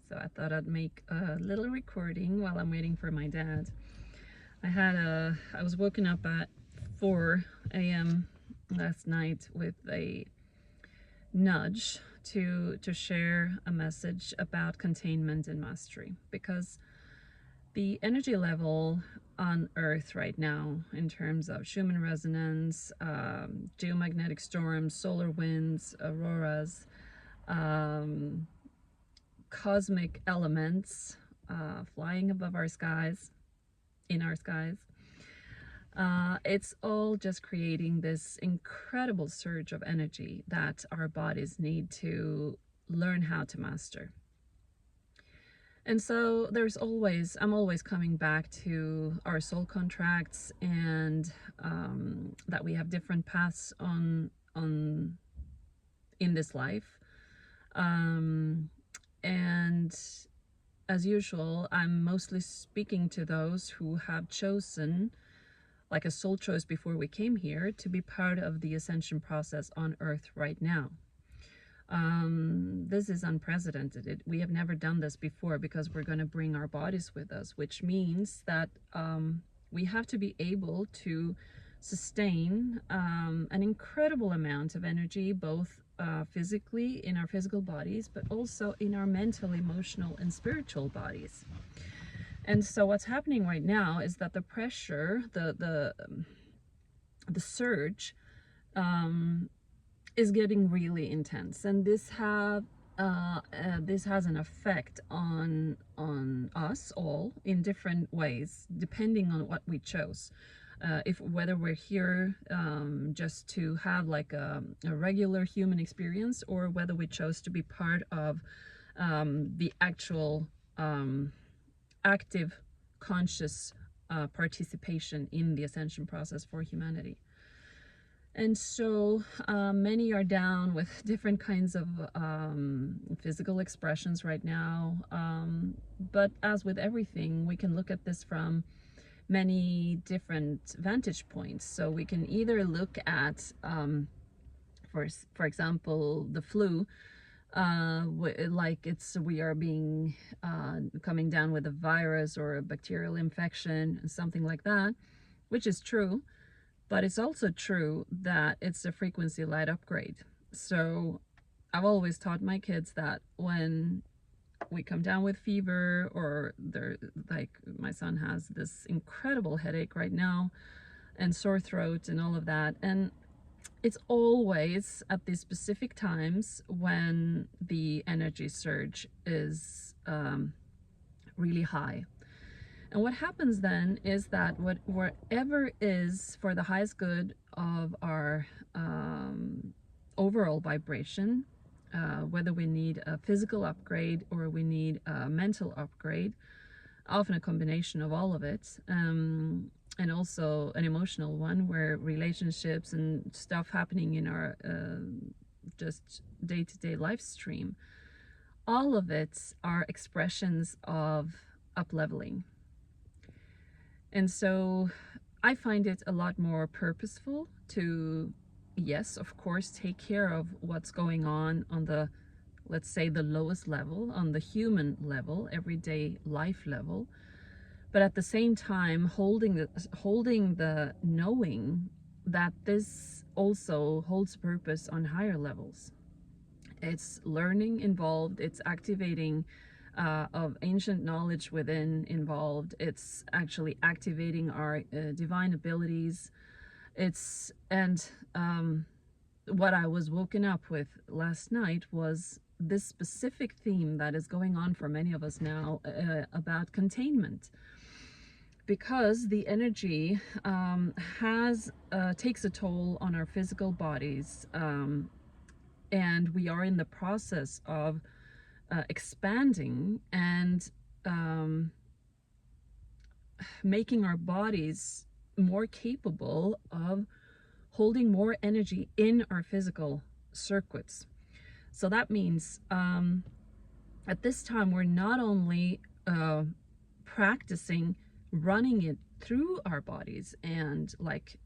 So I thought I'd make a little recording while I'm waiting for my dad. I was woken up at 4 a.m. last night with a nudge to share a message about containment and mastery, because the energy level on Earth right now, in terms of Schumann resonance, geomagnetic storms, solar winds, auroras, cosmic elements flying above our skies, in our skies, it's all just creating this incredible surge of energy that our bodies need to learn how to master. And so I'm always coming back to our soul contracts, and that we have different paths on in this life. And as usual, I'm mostly speaking to those who have chosen, like a soul choice before we came here, to be part of the ascension process on Earth right now. This is unprecedented. We have never done this before, because we're going to bring our bodies with us, which means that we have to be able to sustain an incredible amount of energy, both physically in our physical bodies, but also in our mental, emotional, and spiritual bodies. And so what's happening right now is that the pressure, the surge, is getting really intense, and this has an effect on us all in different ways, depending on what we chose. Whether we're here just to have like a regular human experience, or whether we chose to be part of the actual active, conscious participation in the ascension process for humanity. And so many are down with different kinds of physical expressions right now. But as with everything, we can look at this from many different vantage points. So we can either look at, for example, the flu, like we are being coming down with a virus or a bacterial infection, something like that, which is true. But it's also true that it's a frequency light upgrade. So I've always taught my kids that when we come down with fever, or like my son has this incredible headache right now, and sore throat and all of that, and it's always at these specific times when the energy surge is really high. And what happens then is that whatever is for the highest good of our overall vibration, whether we need a physical upgrade or we need a mental upgrade, often a combination of all of it, and also an emotional one, where relationships and stuff happening in our just day-to-day life stream, all of it are expressions of up-leveling. And so I find it a lot more purposeful to, yes, of course, take care of what's going on the, let's say, the lowest level, on the human level, everyday life level, but at the same time holding the knowing that this also holds purpose on higher levels. It's learning involved, it's activating of ancient knowledge within involved, it's actually activating our divine abilities. What I was woken up with last night was this specific theme that is going on for many of us now, about containment, because the energy takes a toll on our physical bodies, and we are in the process of expanding and making our bodies more capable of holding more energy in our physical circuits. So that means at this time we're not only practicing running it through our bodies and like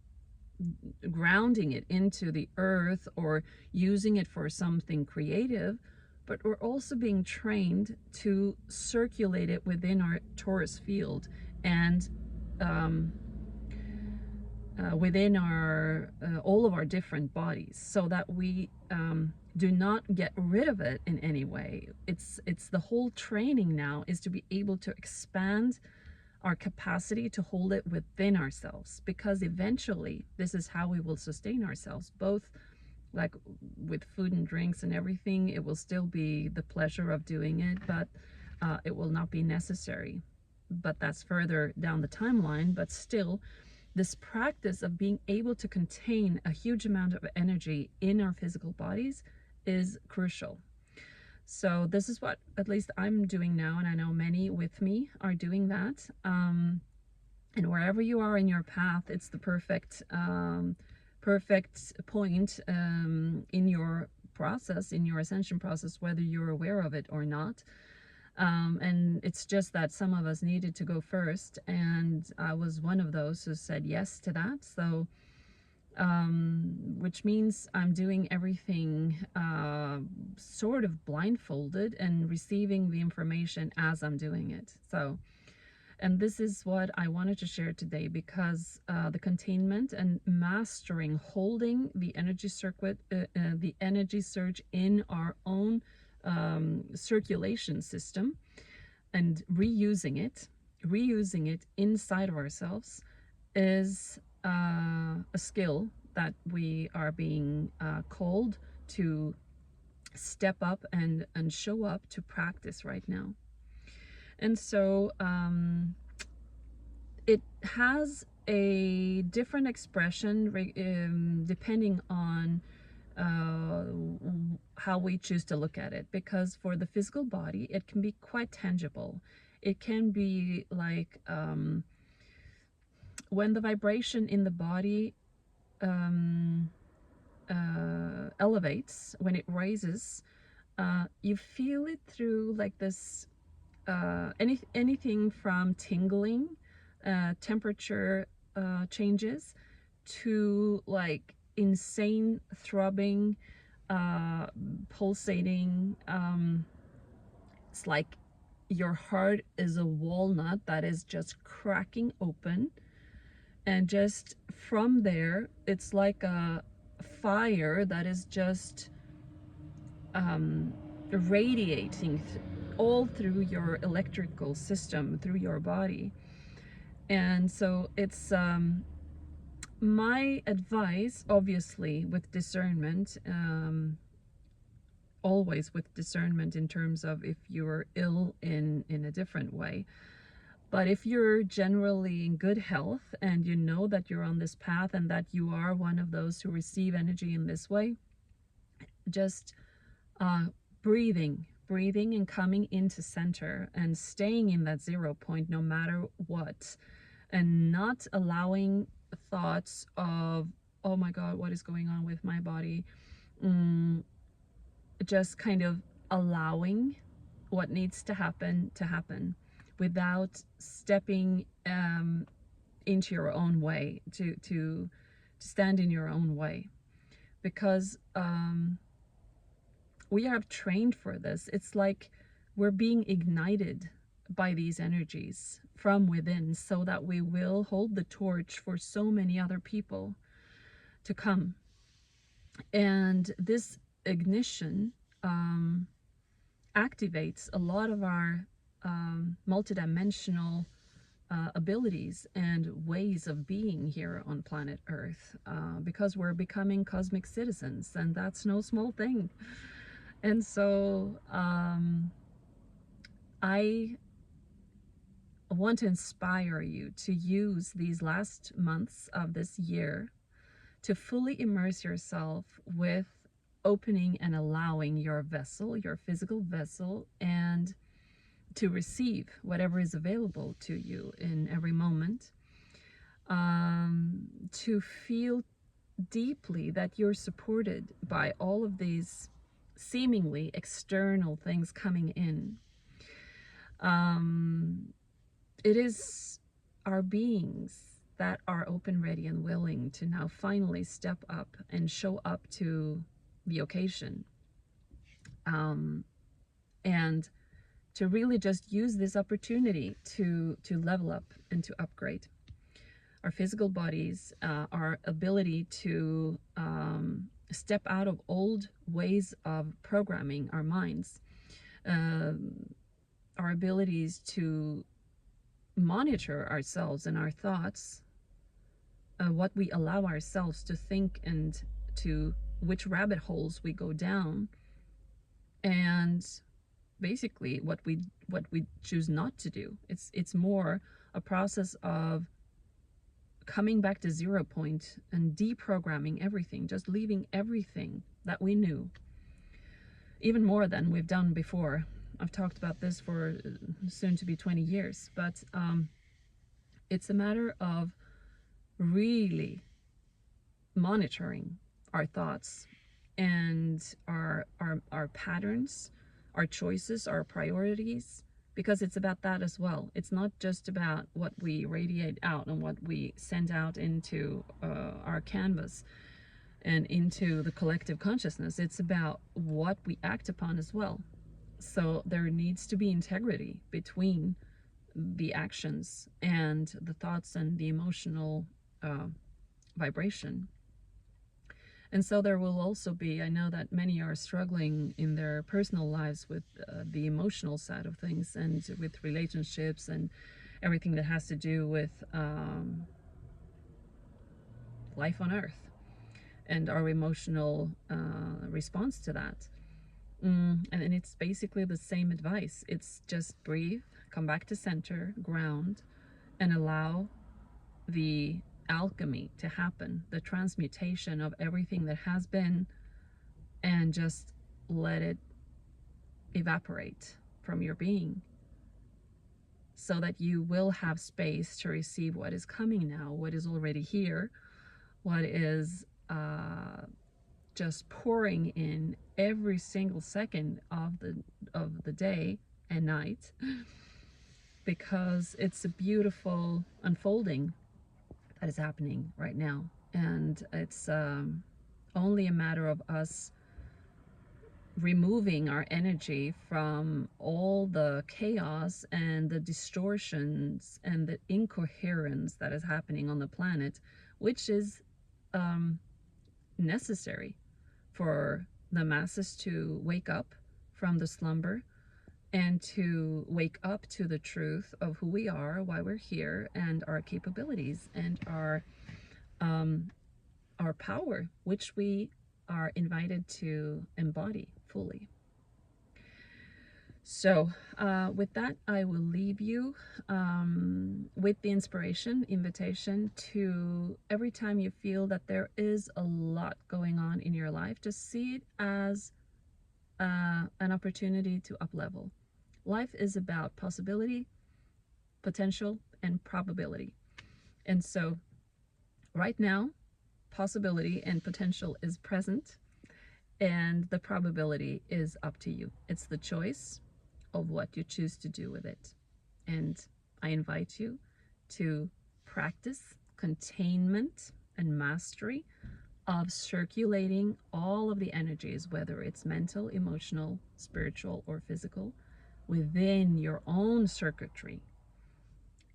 grounding it into the earth or using it for something creative, but we're also being trained to circulate it within our torus field and within our all of our different bodies, so that we do not get rid of it in any way. It's the whole training now is to be able to expand our capacity to hold it within ourselves, because eventually this is how we will sustain ourselves, both like with food and drinks and everything. It will still be the pleasure of doing it, but it will not be necessary. But that's further down the timeline. But still, this practice of being able to contain a huge amount of energy in our physical bodies is crucial. So this is what at least I'm doing now, and I know many with me are doing that. And wherever you are in your path, it's the perfect point in your process, in your ascension process, whether you're aware of it or not. And it's just that some of us needed to go first, and I was one of those who said yes to that. So which means I'm doing everything sort of blindfolded and receiving the information as I'm doing it. So, and this is what I wanted to share today, because the containment and mastering, holding the energy circuit, the energy surge in our own circulation system and reusing it inside of ourselves is a skill that we are being called to step up and show up to practice right now. And so it has a different expression depending on how we choose to look at it, because for the physical body it can be quite tangible. It can be like when the vibration in the body elevates, when it raises, you feel it through like this anything from tingling, temperature changes, to like insane throbbing, pulsating. It's like your heart is a walnut that is just cracking open, and just from there it's like a fire that is just radiating all through your electrical system, through your body. And so it's my advice, obviously with discernment, always with discernment in terms of if you're ill in a different way. But if you're generally in good health and you know that you're on this path and that you are one of those who receive energy in this way, just breathing and coming into center and staying in that 0 point no matter what, and not allowing thoughts of, oh my God, what is going on with my body? Just kind of allowing what needs to happen without stepping into your own way, to stand in your own way, because we have trained for this. It's like we're being ignited by these energies from within, so that we will hold the torch for so many other people to come. And this ignition activates a lot of our multidimensional abilities and ways of being here on planet Earth, because we're becoming cosmic citizens, and that's no small thing. And so I want to inspire you to use these last months of this year to fully immerse yourself with opening and allowing your vessel, your physical vessel, and to receive whatever is available to you in every moment, to feel deeply that you're supported by all of these seemingly external things coming in. It is our beings that are open, ready, and willing to now finally step up and show up to the occasion. and to really just use this opportunity to level up and to upgrade our physical bodies, our ability to step out of old ways of programming our minds, our abilities to monitor ourselves and our thoughts, what we allow ourselves to think, and to which rabbit holes we go down, and basically what we choose not to do. It's more a process of coming back to 0 point and deprogramming everything, just leaving everything that we knew, even more than we've done before. I've talked about this for soon to be 20 years, but it's a matter of really monitoring our thoughts and our patterns, our choices, our priorities, because it's about that as well. It's not just about what we radiate out and what we send out into our canvas and into the collective consciousness. It's about what we act upon as well. So there needs to be integrity between the actions and the thoughts and the emotional vibration. And so there will also be, I know that many are struggling in their personal lives with the emotional side of things, and with relationships and everything that has to do with life on earth and our emotional response to that. And it's basically the same advice. It's just breathe, come back to center, ground, and allow the alchemy to happen, the transmutation of everything that has been, and just let it evaporate from your being, so that you will have space to receive what is coming now, what is already here, what is just pouring in every single second of the day and night, because it's a beautiful unfolding that is happening right now. And it's only a matter of us removing our energy from all the chaos and the distortions and the incoherence that is happening on the planet, which is necessary for the masses to wake up from the slumber and to wake up to the truth of who we are, why we're here, and our capabilities and our power, which we are invited to embody fully. So with that, I will leave you with the invitation to, every time you feel that there is a lot going on in your life, just see it as an opportunity to up-level. Life is about possibility, potential, and probability. And so right now, possibility and potential is present, and the probability is up to you. It's the choice of what you choose to do with it. And I invite you to practice containment and mastery of circulating all of the energies, whether it's mental, emotional, spiritual, or physical, within your own circuitry,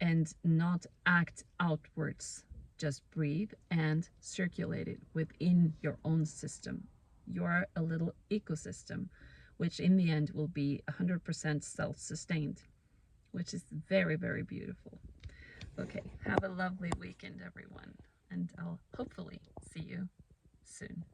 and not act outwards. Just breathe and circulate it within your own system. You are a little ecosystem, which in the end will be 100% self-sustained, which is very, very beautiful. Okay, have a lovely weekend, everyone, and I'll hopefully see you soon.